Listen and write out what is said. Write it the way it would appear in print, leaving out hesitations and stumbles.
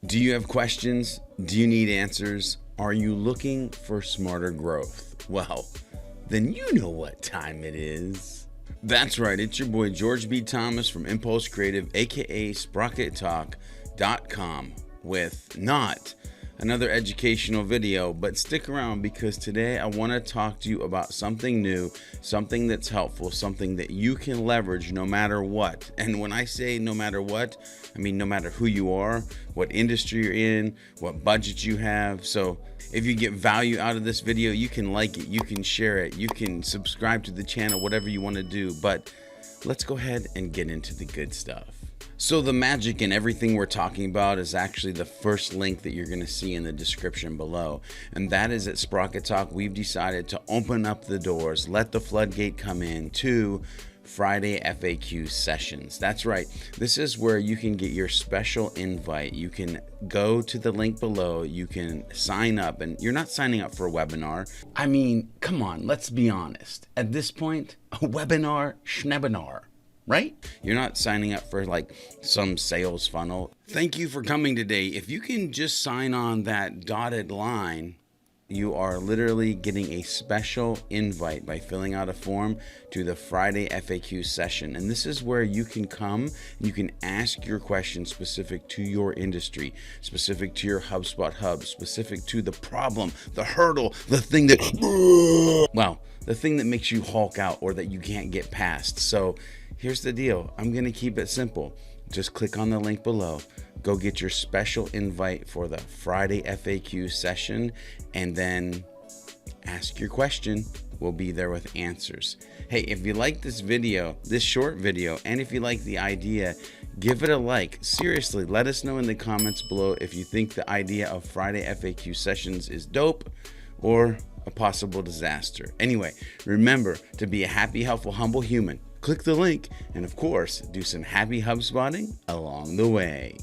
Do you have questions? Do you need answers? Are you looking for smarter growth? Well, then you know what time it is. That's right, it's your boy George B. Thomas from Impulse Creative, aka SprocketTalk.com, with not another educational video, but stick around because today I want to talk to you about something new, something that's helpful, something that you can leverage no matter what. And when I say no matter what, I mean no matter who you are, what industry you're in, what budget you have. So if you get value out of this video, you can like it, you can share it, you can subscribe to the channel, whatever you want to do. But let's go ahead and get into the good stuff. So the magic in everything we're talking about is actually the first link that you're going to see in the description below. And that is at Sprocket Talk. We've decided to open up the doors, let the floodgate come in to Friday FAQ sessions. That's right. This is where you can get your special invite. You can go to the link below. You can sign up, and you're not signing up for a webinar. I mean, come on, let's be honest. At this point, a webinar, schnebinar. Right? You're not signing up for like some sales funnel. Thank you for coming today. If you can just sign on that dotted line, you are literally getting a special invite by filling out a form to the Friday FAQ session. And this is where you can come, you can ask your questions specific to your industry, specific to your HubSpot hub, specific to the problem, the hurdle, the thing that, well, the thing that makes you Hulk out or that you can't get past. So here's the deal. I'm going to keep it simple. Just click on the link below. Go get your special invite for the Friday FAQ session and then ask your question. We'll be there with answers. Hey, if you like this video, this short video, and if you like the idea, give it a like. Seriously, let us know in the comments below if you think the idea of Friday FAQ sessions is dope or a possible disaster. Anyway, remember to be a happy, helpful, humble human. Click the link and of course, do some happy HubSpotting along the way.